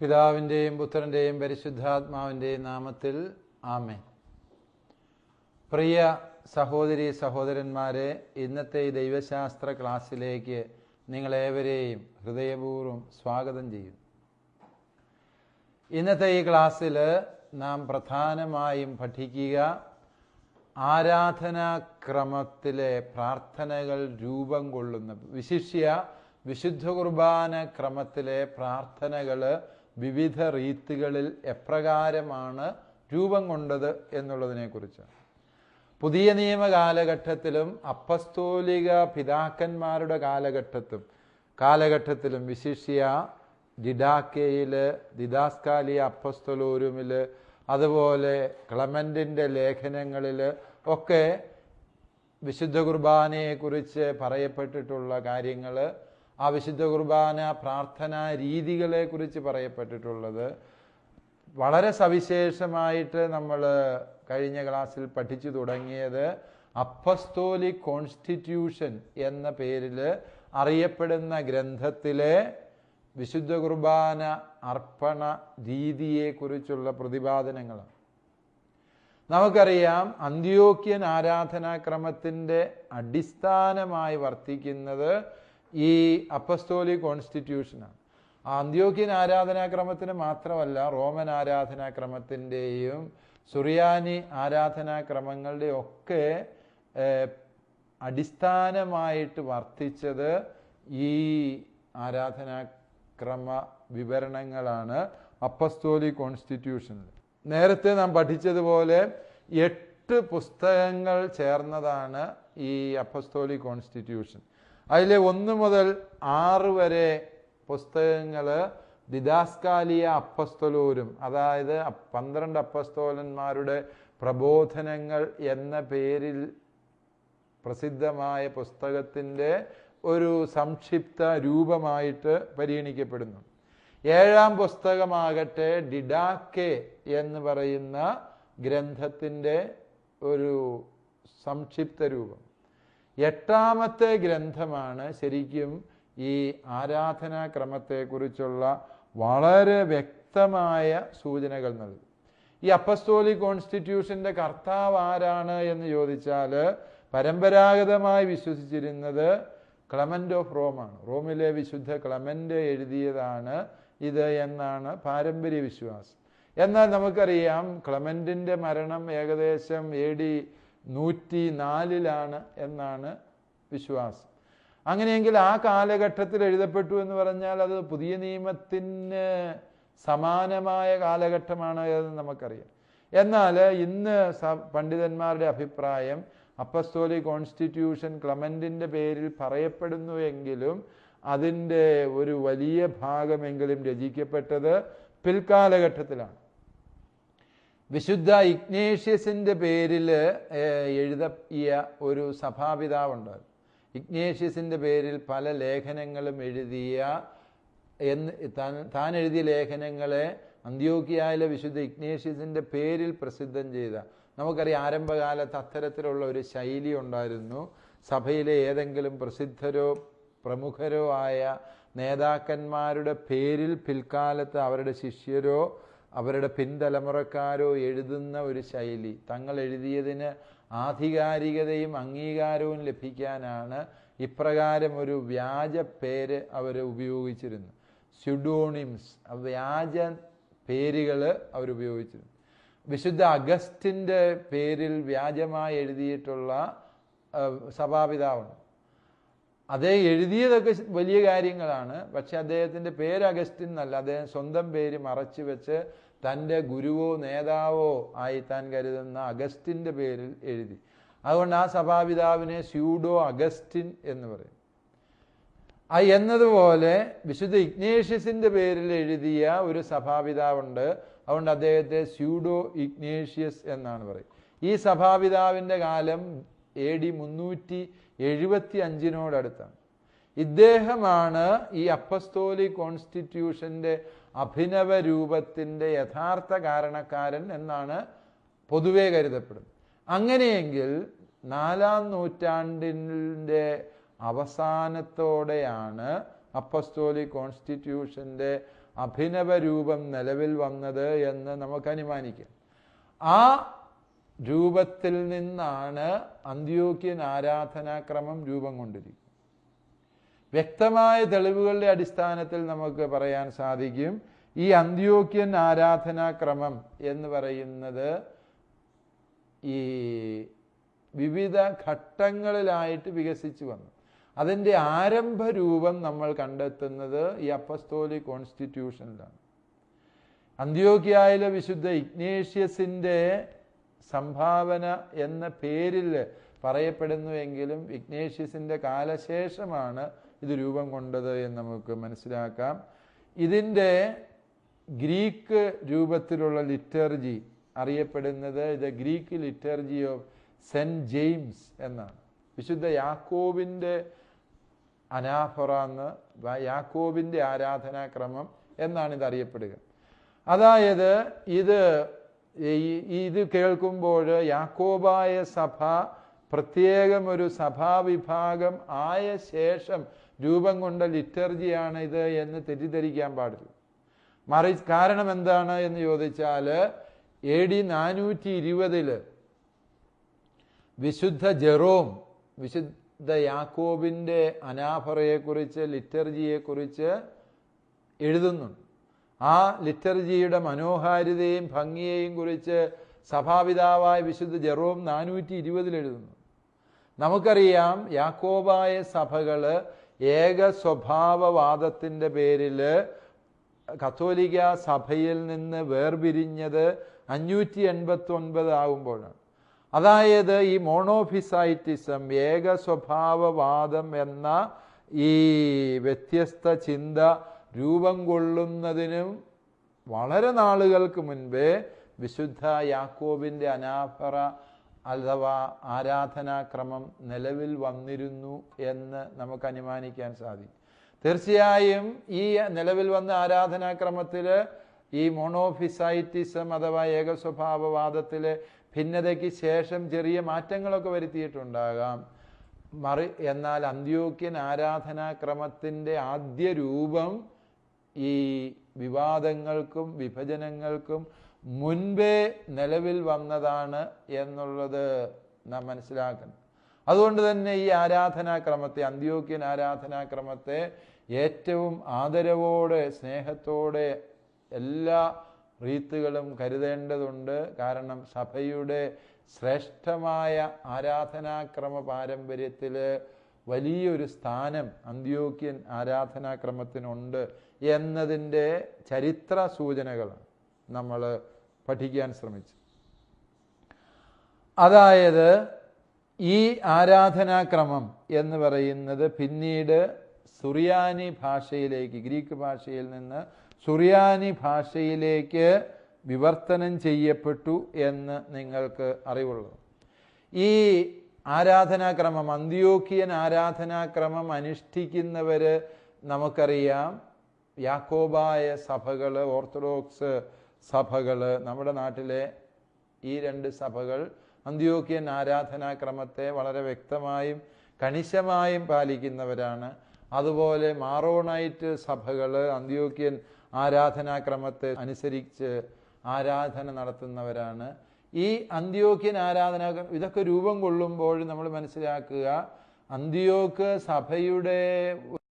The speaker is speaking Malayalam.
പിതാവിൻ്റെയും പുത്രൻ്റെയും പരിശുദ്ധാത്മാവിൻ്റെയും നാമത്തിൽ ആമേൻ. പ്രിയ സഹോദരി സഹോദരന്മാരെ, ഇന്നത്തെ ഈ ദൈവശാസ്ത്ര ക്ലാസ്സിലേക്ക് നിങ്ങളേവരെയും ഹൃദയപൂർവ്വം സ്വാഗതം ചെയ്യുന്നു. ഇന്നത്തെ ഈ ക്ലാസ്സിൽ നാം പ്രധാനമായും പഠിക്കുക ആരാധനാക്രമത്തിലെ പ്രാർത്ഥനകൾ രൂപം കൊള്ളുന്ന, വിശിഷ്യ വിശുദ്ധ കുർബാന ക്രമത്തിലെ പ്രാർത്ഥനകൾ വിവിധ റീത്തുകളിൽ എപ്രകാരമാണ് രൂപം കൊണ്ടത് എന്നുള്ളതിനെക്കുറിച്ചാണ്. പുതിയ നിയമ കാലഘട്ടത്തിലും അപ്പസ്തോലിക പിതാക്കന്മാരുടെ കാലഘട്ടത്തിലും വിശിഷ്യ ഡിഡാക്കയിൽ, ദിദാസ്കാലിയ അപ്പസ്തോലോരുമിൽ, അതുപോലെ ക്ലമൻറ്റിൻ്റെ ലേഖനങ്ങളിൽ ഒക്കെ വിശുദ്ധ കുർബാനയെക്കുറിച്ച് പറയപ്പെട്ടിട്ടുള്ള കാര്യങ്ങൾ, ആ വിശുദ്ധ കുർബാന പ്രാർത്ഥനാ രീതികളെക്കുറിച്ച് പറയപ്പെട്ടിട്ടുള്ളത് വളരെ സവിശേഷമായിട്ട് നമ്മൾ കഴിഞ്ഞ ക്ലാസ്സിൽ പഠിച്ചു തുടങ്ങിയത് അപ്പസ്തോലിക് കോൺസ്റ്റിറ്റ്യൂഷൻ എന്ന പേരിൽ അറിയപ്പെടുന്ന ഗ്രന്ഥത്തിലെ വിശുദ്ധ കുർബാന അർപ്പണ രീതിയെക്കുറിച്ചുള്ള പ്രതിപാദനങ്ങളാണ്. നമുക്കറിയാം, അന്ത്യോക്യൻ ആരാധനാക്രമത്തിൻ്റെ അടിസ്ഥാനമായി വർത്തിക്കുന്നത് ഈ അപ്പസ്തോലിക് കോൺസ്റ്റിറ്റ്യൂഷനാണ്. ആ അന്ത്യോക്യൻ ആരാധനാക്രമത്തിന് മാത്രമല്ല, റോമൻ ആരാധനാക്രമത്തിൻ്റെയും സുറിയാനി ആരാധനാക്രമങ്ങളുടെയും ഒക്കെ അടിസ്ഥാനമായിട്ട് വർത്തിച്ചത് ഈ ആരാധനാക്രമ വിവരണങ്ങളാണ് അപ്പസ്തോലിക് കോൺസ്റ്റിറ്റ്യൂഷനിൽ. നേരത്തെ നാം പഠിച്ചതുപോലെ 8 പുസ്തകങ്ങൾ ചേർന്നതാണ് ഈ അപ്പസ്തോലിക് കോൺസ്റ്റിറ്റ്യൂഷൻ. അതിൽ 1 മുതൽ 6 വരെ പുസ്തകങ്ങൾ ദിദാസ്കാലിയ അപ്പസ്തോലോരും, അതായത് 12 അപ്പസ്തോലന്മാരുടെ പ്രബോധനങ്ങൾ എന്ന പേരിൽ പ്രസിദ്ധമായ പുസ്തകത്തിൻ്റെ ഒരു സംക്ഷിപ്ത രൂപമായിട്ട് പരിഗണിക്കപ്പെടുന്നു. 7-ാം പുസ്തകമാകട്ടെ ഡിഡാക്കെ എന്ന് പറയുന്ന ഗ്രന്ഥത്തിൻ്റെ ഒരു സംക്ഷിപ്ത രൂപം. 8-ാമത്തെ ഗ്രന്ഥമാണ് ശരിക്കും ഈ ആരാധനാക്രമത്തെക്കുറിച്ചുള്ള വളരെ വ്യക്തമായ സൂചനകൾ നൽകും. ഈ അപ്പസ്തോലിക് കോൺസ്റ്റിറ്റ്യൂഷൻ്റെ കർത്താവ് ആരാണ് എന്ന് ചോദിച്ചാൽ, പരമ്പരാഗതമായി വിശ്വസിച്ചിരുന്നത് ക്ലമൻ്റ് ഓഫ് റോമാണ്. റോമിലെ വിശുദ്ധ ക്ലമൻ്റ് എഴുതിയതാണ് ഇത് എന്നാണ് പാരമ്പര്യ വിശ്വാസം. എന്നാൽ നമുക്കറിയാം, ക്ലമൻ്റിൻ്റെ മരണം ഏകദേശം AD 104 എന്നാണ് വിശ്വാസം. അങ്ങനെയെങ്കിൽ ആ കാലഘട്ടത്തിൽ എഴുതപ്പെട്ടു എന്ന് പറഞ്ഞാൽ അത് പുതിയ നിയമത്തിന് സമാനമായ കാലഘട്ടമാണ് എന്ന് നമുക്കറിയാം. എന്നാൽ ഇന്ന് പണ്ഡിതന്മാരുടെ അഭിപ്രായം അപ്പസ്തോലിക് കോൺസ്റ്റിറ്റ്യൂഷൻ ക്ലമൻ്റിൻ്റെ പേരിൽ പറയപ്പെടുന്നുവെങ്കിലും അതിൻ്റെ ഒരു വലിയ ഭാഗമെങ്കിലും രചിക്കപ്പെട്ടത് പിൽക്കാലഘട്ടത്തിലാണ്. വിശുദ്ധ ഇഗ്നേഷ്യസിൻ്റെ പേരിൽ എഴുതിയ ഒരു സഭാപിതാവുണ്ട്. ഇഗ്നേഷ്യസിൻ്റെ പേരിൽ പല ലേഖനങ്ങളും എഴുതിയ താൻ എഴുതിയ ലേഖനങ്ങളെ അന്ത്യോക്യയിലെ വിശുദ്ധ ഇഗ്നേഷ്യസിൻ്റെ പേരിൽ പ്രസിദ്ധം ചെയ്ത, നമുക്കറിയാം ആരംഭകാലത്ത് അത്തരത്തിലുള്ള ഒരു ശൈലി ഉണ്ടായിരുന്നു. സഭയിലെ ഏതെങ്കിലും പ്രസിദ്ധരോ പ്രമുഖരോ ആയ നേതാക്കന്മാരുടെ പേരിൽ പിൽക്കാലത്ത് അവരുടെ ശിഷ്യരോ അവരുടെ പിൻതലമുറക്കാരോ എഴുതുന്ന ഒരു ശൈലി. തങ്ങൾ എഴുതിയതിന് ആധികാരികതയും അംഗീകാരവും ലഭിക്കാനാണ് ഇപ്രകാരം ഒരു വ്യാജ പേര് അവർ ഉപയോഗിച്ചിരുന്നു. സ്യൂഡോണിംസ്, വ്യാജ പേരുകൾ അവരുപയോഗിച്ചിരുന്നു. വിശുദ്ധ അഗസ്റ്റിൻ്റെ പേരിൽ വ്യാജമായി എഴുതിയിട്ടുള്ള സഭാപിതാവുണ്ട്. അദ്ദേഹം എഴുതിയതൊക്കെ വലിയ കാര്യങ്ങളാണ്, പക്ഷെ അദ്ദേഹത്തിൻ്റെ പേര് അഗസ്റ്റിൻ എന്നല്ല. അദ്ദേഹം സ്വന്തം പേര് മറച്ചു വെച്ച് തൻ്റെ ഗുരുവോ നേതാവോ ആയി താൻ കരുതുന്ന അഗസ്റ്റിൻ്റെ പേരിൽ എഴുതി. അതുകൊണ്ട് ആ സഭാപിതാവിനെ സ്യൂഡോ അഗസ്റ്റിൻ എന്ന് പറയും. എന്നതുപോലെ വിശുദ്ധ ഇഗ്നേഷ്യസിൻ്റെ പേരിൽ എഴുതിയ ഒരു സഭാപിതാവുണ്ട്. അതുകൊണ്ട് അദ്ദേഹത്തെ സ്യൂഡോ ഇഗ്നേഷ്യസ് എന്നാണ് പറയും. ഈ സഭാപിതാവിൻ്റെ കാലം AD 375 ഇദ്ദേഹമാണ് ഈ അപ്പസ്തോലിക് കോൺസ്റ്റിറ്റ്യൂഷൻ്റെ അഭിനവ രൂപത്തിൻ്റെ യഥാർത്ഥ കാരണക്കാരൻ എന്നാണ് പൊതുവെ കരുതപ്പെടുന്നത്. അങ്ങനെയെങ്കിൽ 4-ാം നൂറ്റാണ്ടിൻ്റെ അവസാനത്തോടെയാണ് അപ്പസ്തോലിക് കോൺസ്റ്റിറ്റ്യൂഷൻ്റെ അഭിനവ രൂപം നിലവിൽ വന്നത് എന്ന് നമുക്ക് അനുമാനിക്കാം. ആ രൂപത്തിൽ നിന്നാണ് അന്ത്യോക്യൻ ആരാധനാക്രമം രൂപം കൊണ്ടിരിക്കുന്നത്. വ്യക്തമായ തെളിവുകളുടെ അടിസ്ഥാനത്തിൽ നമുക്ക് പറയാൻ സാധിക്കും ഈ അന്ത്യോക്യൻ ആരാധനാക്രമം എന്ന് പറയുന്നത് ഈ വിവിധ ഘട്ടങ്ങളിലായിട്ട് വികസിച്ചു വന്നു. അതിൻ്റെ ആരംഭ രൂപം നമ്മൾ കണ്ടെത്തുന്നത് ഈ അപ്പസ്തോലിക് കോൺസ്റ്റിറ്റ്യൂഷനിലാണ്. അന്ത്യോക്യയിലെ വിശുദ്ധ ഇഗ്നേഷ്യസിൻ്റെ സംഭാവന എന്ന പേരിൽ പറയപ്പെടുന്നുവെങ്കിലും ഇഗ്നേഷ്യസിൻ്റെ കാലശേഷമാണ് ഇത് രൂപം കൊണ്ടത് എന്ന് നമുക്ക് മനസ്സിലാക്കാം. ഇതിൻ്റെ ഗ്രീക്ക് രൂപത്തിലുള്ള ലിറ്റർജി അറിയപ്പെടുന്നത് ഇത് Greek liturgy of saint James എന്നാണ്. വിശുദ്ധ യാക്കോബിൻ്റെ അനാഫറ എന്ന്, യാക്കോബിൻ്റെ ആരാധനാക്രമം എന്നാണ് ഇത് അറിയപ്പെടുക. അതായത് ഇത് കേൾക്കുമ്പോൾ യാക്കോബായ സഭ പ്രത്യേകം ഒരു സഭാവിഭാഗം ആയ ശേഷം രൂപം കൊണ്ട ലിറ്റർജിയാണ് ഇത് എന്ന് തെറ്റിദ്ധരിക്കാൻ പാടില്ല. കാരണം എന്താണ് എന്ന് ചോദിച്ചാൽ AD 420 വിശുദ്ധ ജെറോം വിശുദ്ധ യാക്കോബിൻ്റെ അനാഫറയെക്കുറിച്ച് ലിറ്റർജിയെക്കുറിച്ച് എഴുതുന്നുണ്ട്. ആ ലിറ്റർജിയുടെ മനോഹാരിതയും ഭംഗിയെയും കുറിച്ച് സഭാപിതാവായ വിശുദ്ധ ജെറോം 420 എഴുതുന്നു. നമുക്കറിയാം യാക്കോബായ സഭകൾ ഏക സ്വഭാവവാദത്തിൻ്റെ പേരിൽ കത്തോലിക്ക സഭയിൽ നിന്ന് വേർപിരിഞ്ഞത് 589 ആകുമ്പോഴാണ്. അതായത് ഈ മോണോഫിസൈറ്റിസം, ഏക സ്വഭാവവാദം എന്ന ഈ വ്യത്യസ്ത ചിന്ത രൂപം കൊള്ളുന്നതിനും വളരെ നാളുകൾക്ക് മുൻപേ വിശുദ്ധ യാക്കോബിൻ്റെ അനാഫറ അഥവാ ആരാധനാക്രമം നിലവിൽ വന്നിരുന്നു എന്ന് നമുക്ക് അനുമാനിക്കാൻ സാധിക്കും. തീർച്ചയായും ഈ നിലവിൽ വന്ന ആരാധനാക്രമത്തിൽ ഈ മോണോഫിസൈറ്റിസം അഥവാ ഏകസ്വഭാവവാദത്തിൽ ഭിന്നതയ്ക്ക് ശേഷം ചെറിയ മാറ്റങ്ങളൊക്കെ വരുത്തിയിട്ടുണ്ടാകാം. എന്നാൽ അന്ത്യോക്യൻ ആരാധനാക്രമത്തിൻ്റെ ആദ്യ രൂപം ഈ വിവാദങ്ങൾക്കും വിഭജനങ്ങൾക്കും മുൻപേ നിലവിൽ വന്നതാണ് എന്നുള്ളത് നാം മനസ്സിലാക്കണം. അതുകൊണ്ട് തന്നെ ഈ ആരാധനാക്രമത്തെ, അന്ത്യോക്യൻ ആരാധനാക്രമത്തെ ഏറ്റവും ആദരവോടെ സ്നേഹത്തോടെ എല്ലാ റീത്തുകളും കരുതേണ്ടതുണ്ട്. കാരണം സഭയുടെ ശ്രേഷ്ഠമായ ആരാധനാക്രമ പാരമ്പര്യത്തിൽ വലിയൊരു സ്ഥാനം അന്ത്യോക്യൻ ആരാധനാക്രമത്തിനുണ്ട് എന്നതിൻ്റെ ചരിത്ര സൂചനകളാണ് നമ്മൾ പഠിക്കാൻ ശ്രമിച്ചു. അതായത് ഈ ആരാധനാക്രമം എന്ന് പറയുന്നത് പിന്നീട് സുറിയാനി ഭാഷയിലേക്ക്, ഗ്രീക്ക് ഭാഷയിൽ നിന്ന് സുറിയാനി ഭാഷയിലേക്ക് വിവർത്തനം ചെയ്യപ്പെട്ടു എന്ന് നിങ്ങൾക്ക് അറിവുള്ളൂ. ഈ ആരാധനാക്രമം, അന്ത്യോക്യൻ ആരാധനാക്രമം അനുഷ്ഠിക്കുന്നവർ നമുക്കറിയാം യാക്കോബായ സഭകൾ, ഓർത്തഡോക്സ് സഭകൾ, നമ്മുടെ നാട്ടിലെ ഈ രണ്ട് സഭകൾ അന്ത്യോക്യൻ ആരാധനാക്രമത്തെ വളരെ വ്യക്തമായും കണിശമായും പാലിക്കുന്നവരാണ്. അതുപോലെ മാറോണൈറ്റ് സഭകൾ അന്ത്യോക്യൻ ആരാധനാക്രമത്തെ അനുസരിച്ച് ആരാധന നടത്തുന്നവരാണ്. ഈ അന്ത്യോക്യൻ ആരാധനാക്രമം ഇതൊക്കെ രൂപം കൊള്ളുമ്പോൾ നമ്മൾ മനസ്സിലാക്കുക, അന്ത്യോക്ക് സഭയുടെ